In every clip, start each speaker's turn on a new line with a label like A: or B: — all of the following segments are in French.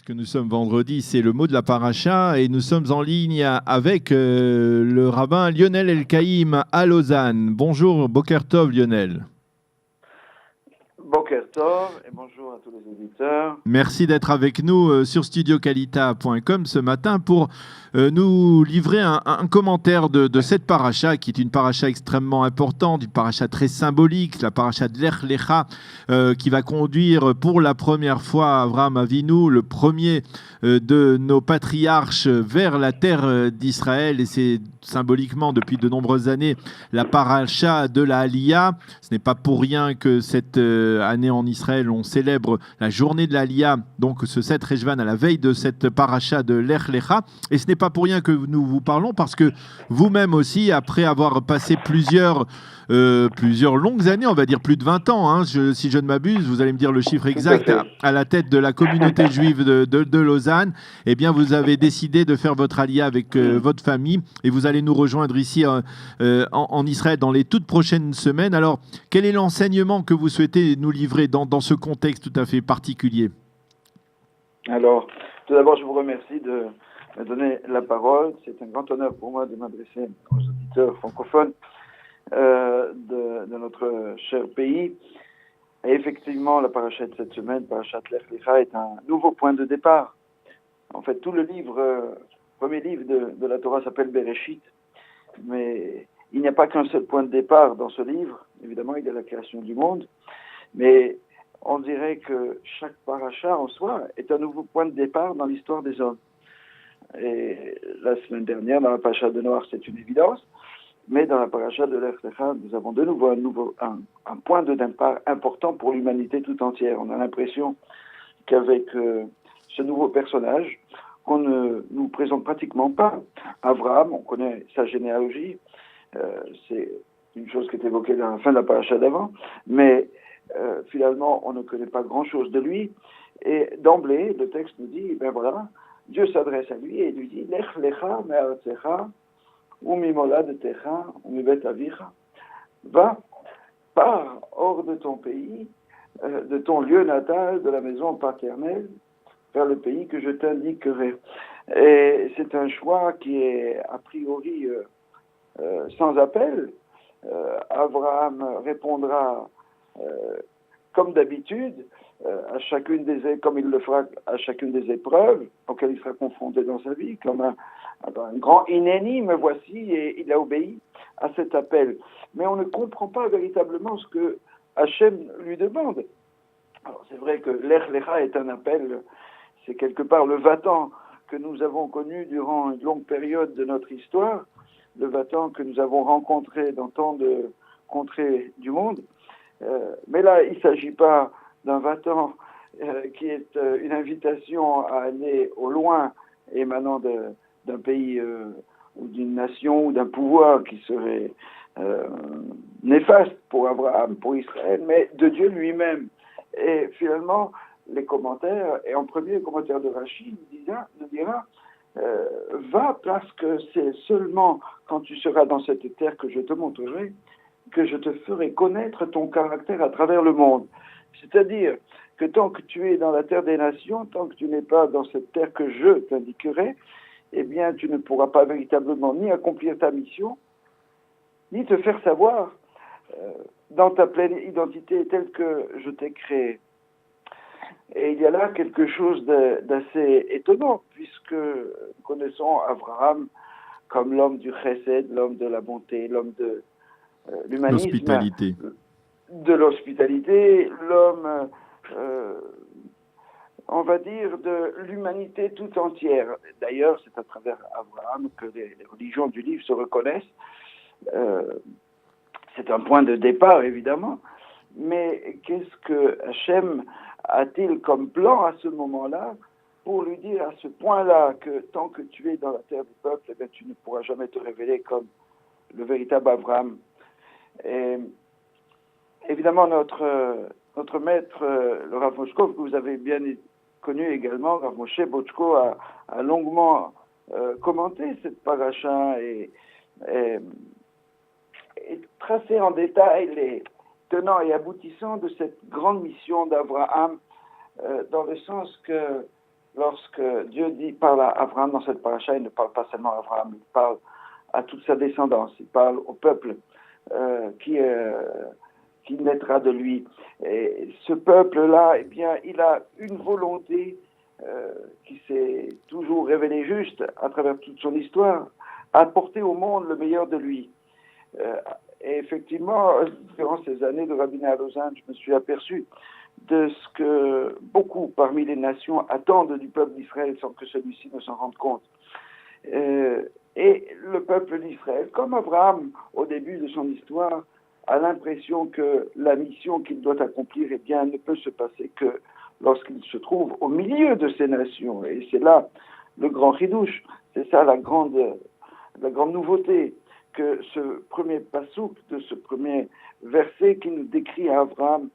A: puisque nous sommes vendredi, c'est le mot de la paracha et nous sommes en ligne avec le rabbin Lionel Elkaïm à Lausanne. Bonjour, Boker Tov Lionel.
B: Boker Tov et bonjour à tous les auditeurs.
A: Merci d'être avec nous sur studiokalita.com ce matin pour nous livrer un commentaire de cette paracha qui est une paracha extrêmement importante, une paracha très symbolique, la paracha de Lech Lecha qui va conduire pour la première fois Avraham Avinu, le premier de nos patriarches, vers la terre d'Israël, et c'est symboliquement depuis de nombreuses années la paracha de la Aliyah. Ce n'est pas pour rien que cette année en Israël on célèbre la journée de l'Aliyah, donc ce 7 Rejvan, à la veille de cette paracha de Lech Lecha. Et ce n'est pas pour rien que nous vous parlons, parce que vous-même aussi, après avoir passé plusieurs longues années, on va dire plus de 20 ans, hein, si je ne m'abuse, vous allez me dire le chiffre exact, à la tête de la communauté juive de Lausanne, eh bien vous avez décidé de faire votre Aliyah avec votre famille, et vous allez nous rejoindre ici en Israël dans les toutes prochaines semaines. Alors, quel est l'enseignement que vous souhaitez nous livrer dans ce contexte tout à fait particulier?
B: Alors, tout d'abord, je vous remercie de me donner la parole. C'est un grand honneur pour moi de m'adresser aux auditeurs francophones de notre cher pays. Et effectivement, la paracha de cette semaine, parachat Lech Lecha, est un nouveau point de départ. En fait, tout le premier livre de la Torah s'appelle Bereshit, mais il n'y a pas qu'un seul point de départ dans ce livre. Évidemment, il y a la création du monde, mais on dirait que chaque paracha en soi est un nouveau point de départ dans l'histoire des hommes. Et la semaine dernière, dans la paracha de Noach, c'est une évidence, mais dans la paracha de Lech Lecha, nous avons de nouveau un point de départ important pour l'humanité tout entière. On a l'impression qu'avec ce nouveau personnage, qu'on ne nous présente pratiquement pas, Abraham, on connaît sa généalogie, c'est une chose qui est évoquée dans la fin de la paracha d'avant, mais finalement, on ne connaît pas grand-chose de lui. Et d'emblée, le texte nous dit, ben voilà, Dieu s'adresse à lui et lui dit, Lech lecha me'aretzecha u'mimoladetecha u'mibet avicha. Va, pars hors de ton pays, de ton lieu natal, de la maison paternelle, vers le pays que je t'indiquerai. Et c'est un choix qui est a priori sans appel. Abraham répondra comme d'habitude, comme il le fera à chacune des épreuves auxquelles il sera confronté dans sa vie, comme un grand inéni, me voici, et il a obéi à cet appel. Mais on ne comprend pas véritablement ce que Hachem lui demande. Alors c'est vrai que Lech Lecha est un appel, c'est quelque part le va-t'en que nous avons connu durant une longue période de notre histoire, le va-t'en que nous avons rencontré dans tant de contrées du monde. Mais là, il ne s'agit pas d'un va-t'en qui est une invitation à aller au loin, émanant d'un pays ou d'une nation ou d'un pouvoir qui serait néfaste pour Abraham, pour Israël, mais de Dieu lui-même. Et finalement, les commentaires, et en premier le commentaire de Rashi nous dira va, parce que c'est seulement quand tu seras dans cette terre que je te montrerai, que je te ferai connaître ton caractère à travers le monde. C'est-à-dire que tant que tu es dans la terre des nations, tant que tu n'es pas dans cette terre que je t'indiquerai, eh bien tu ne pourras pas véritablement ni accomplir ta mission, ni te faire savoir dans ta pleine identité telle que je t'ai créée. Et il y a là quelque chose d'assez étonnant, puisque nous connaissons Abraham comme l'homme du chesed, l'homme de la bonté, l'homme de l'humanisme, de l'hospitalité, l'homme, on va dire, de l'humanité tout entière. D'ailleurs, c'est à travers Abraham que les religions du livre se reconnaissent. C'est un point de départ, évidemment, mais qu'est-ce que Hachem a-t-il comme plan à ce moment-là pour lui dire à ce point-là que tant que tu es dans la terre du peuple, eh bien, tu ne pourras jamais te révéler comme le véritable Abraham. Et évidemment, notre maître, le Rav Moshko, que vous avez bien connu également, Rav Moshe Bochko, a longuement commenté cette paracha et tracé en détail les tenants et aboutissants de cette grande mission d'Abraham, dans le sens que lorsque Dieu parle à Abraham dans cette paracha, il ne parle pas seulement à Abraham, il parle à toute sa descendance, il parle au peuple qui naîtra de lui. Et ce peuple-là, eh bien, il a une volonté qui s'est toujours révélée juste à travers toute son histoire, apporter au monde le meilleur de lui. Et effectivement, durant ces années de rabbinat à Lausanne, je me suis aperçu de ce que beaucoup parmi les nations attendent du peuple d'Israël sans que celui-ci ne s'en rende compte. Et le peuple d'Israël, comme Abraham au début de son histoire, a l'impression que la mission qu'il doit accomplir, eh bien, ne peut se passer que lorsqu'il se trouve au milieu de ces nations. Et c'est là le grand chidouche, c'est ça la grande nouveauté, que ce premier pasouk, de ce premier verset qui nous décrit à Abraham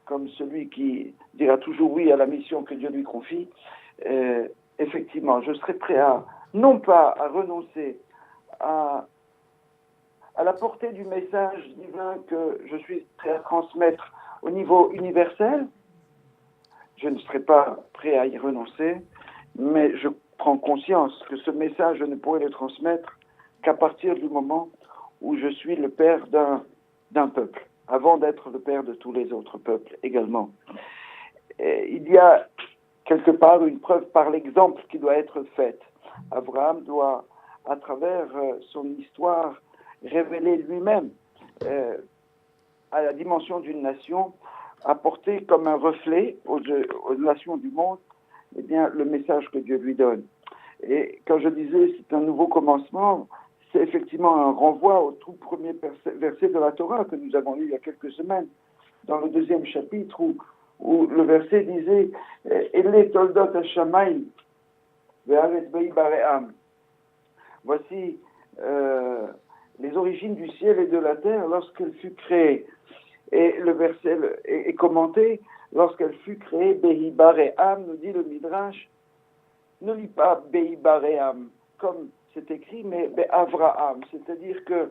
B: comme celui qui dira toujours oui à la mission que Dieu lui confie, effectivement, je serai prêt non pas à renoncer à la portée du message divin que je suis prêt à transmettre au niveau universel, je ne serai pas prêt à y renoncer, mais je prends conscience que ce message, je ne pourrai le transmettre qu'à partir du moment où je suis le père d'un peuple, avant d'être le père de tous les autres peuples également. Et il y a quelque part une preuve par l'exemple qui doit être faite. Abraham doit, à travers son histoire, révéler lui-même à la dimension d'une nation, apporter comme un reflet aux nations du monde, eh bien, le message que Dieu lui donne. Et quand je disais c'est un nouveau commencement, c'est effectivement un renvoi au tout premier verset de la Torah que nous avons lu il y a quelques semaines, dans le 2e chapitre, où le verset disait « Ele toldot ha-shamayim ve'aretz behi bare'am » Voici les origines du ciel et de la terre lorsqu'elle fut créée. Et le verset est commenté, lorsqu'elle fut créée, Behi Bare'am, nous dit le Midrash, ne lit pas Behi Bare'am, comme c'est écrit, mais Avraham, c'est-à-dire que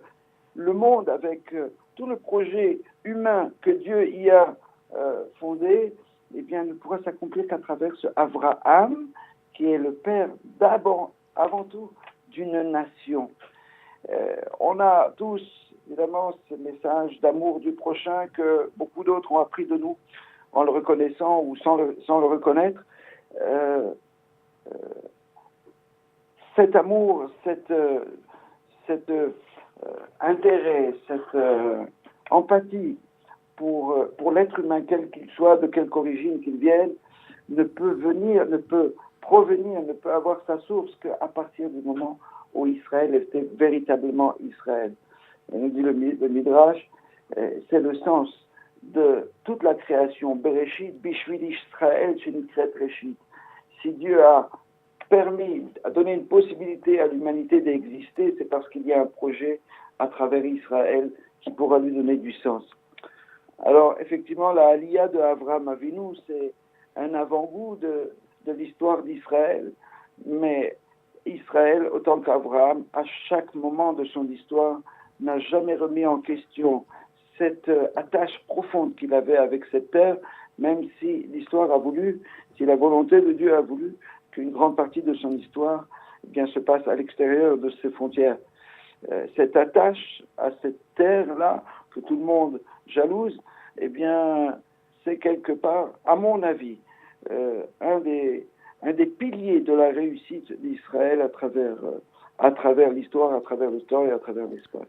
B: le monde, avec tout le projet humain que Dieu y a fondé, eh bien, ne pourra s'accomplir qu'à travers ce Avraham, qui est le père avant tout d'une nation. On a tous, évidemment, ce message d'amour du prochain que beaucoup d'autres ont appris de nous en le reconnaissant ou sans le reconnaître. Cet amour, cet intérêt, cette empathie pour l'être humain, quel qu'il soit, de quelque origine qu'il vienne, ne peut avoir sa source qu'à partir du moment où Israël était véritablement Israël. Et nous dit le Midrash, c'est le sens de toute la création. Bereshit, Bishvil Israël, Shenikret Reshit. Si Dieu a donné une possibilité à l'humanité d'exister, c'est parce qu'il y a un projet à travers Israël qui pourra lui donner du sens. Alors, effectivement, la Aliyah de Avraham Avinu, c'est un avant-goût de l'histoire d'Israël, mais Israël, autant qu'Abraham, à chaque moment de son histoire, n'a jamais remis en question cette attache profonde qu'il avait avec cette terre, même si l'histoire a voulu, si la volonté de Dieu a voulu qu'une grande partie de son histoire se passe à l'extérieur de ses frontières. Cette attache à cette terre-là, que tout le monde jalouse, c'est quelque part, à mon avis, un des piliers de la réussite d'Israël à travers l'histoire, à travers le temps et à travers l'espace.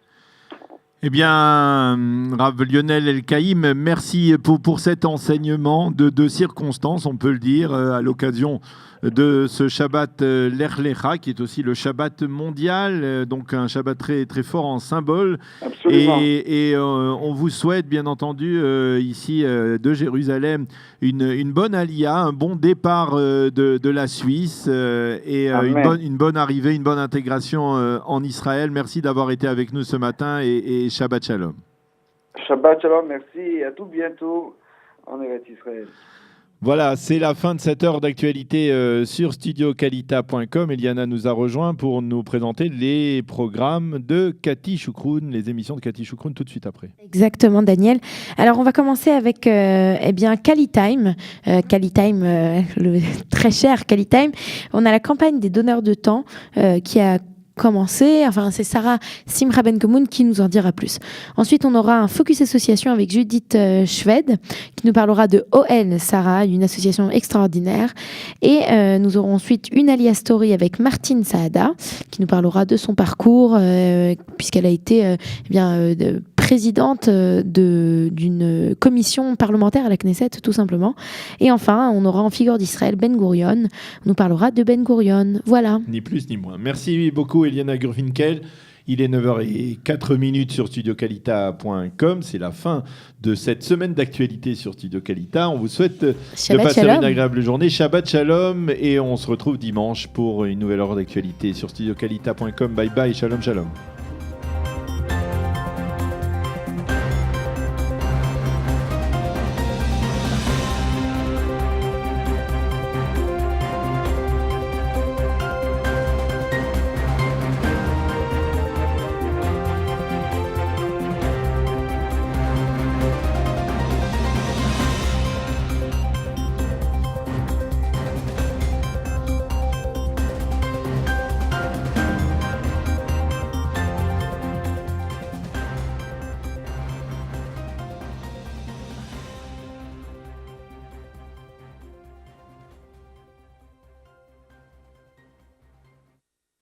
A: Eh bien, Rav Lionel Elkaïm, merci pour cet enseignement de circonstances, on peut le dire, à l'occasion de ce Shabbat Lech Lecha, qui est aussi le Shabbat mondial, donc un Shabbat très, très fort en symbole.
B: Absolument.
A: Et on vous souhaite, bien entendu, ici de Jérusalem, une bonne aliyah, un bon départ de la Suisse et une bonne arrivée, une bonne intégration en Israël. Merci d'avoir été avec nous ce matin et Shabbat Shalom.
B: Shabbat Shalom, merci et à tout bientôt en Eretz Israël.
A: Voilà, c'est la fin de cette heure d'actualité sur studiocalita.com. Eliana nous a rejoint pour nous présenter les programmes de Cathy Choukroun, les émissions de Cathy Choukroun tout de suite après.
C: Exactement, Daniel. Alors, on va commencer avec Calitime. Calitime, le très cher Calitime. On a la campagne des donneurs de temps qui a commencé. Enfin, c'est Sarah Simra Ben-Kemoun qui nous en dira plus. Ensuite, on aura un focus association avec Judith Schwed qui nous parlera de ON Sarah, une association extraordinaire. Et nous aurons ensuite une Alia Story avec Martine Saada qui nous parlera de son parcours puisqu'elle a été présidente d'une commission parlementaire à la Knesset, tout simplement. Et enfin, on aura en figure d'Israël Ben Gurion. On nous parlera de Ben Gurion. Voilà.
A: Ni plus ni moins. Merci beaucoup, Eliana Gurfinkel. Il est 9h04 sur studiocalita.com. C'est la fin de cette semaine d'actualité sur Studio Calita. On vous souhaite de passer une agréable journée. Shabbat Shalom. Et on se retrouve dimanche pour une nouvelle heure d'actualité sur studiocalita.com. Bye bye. Shalom, shalom.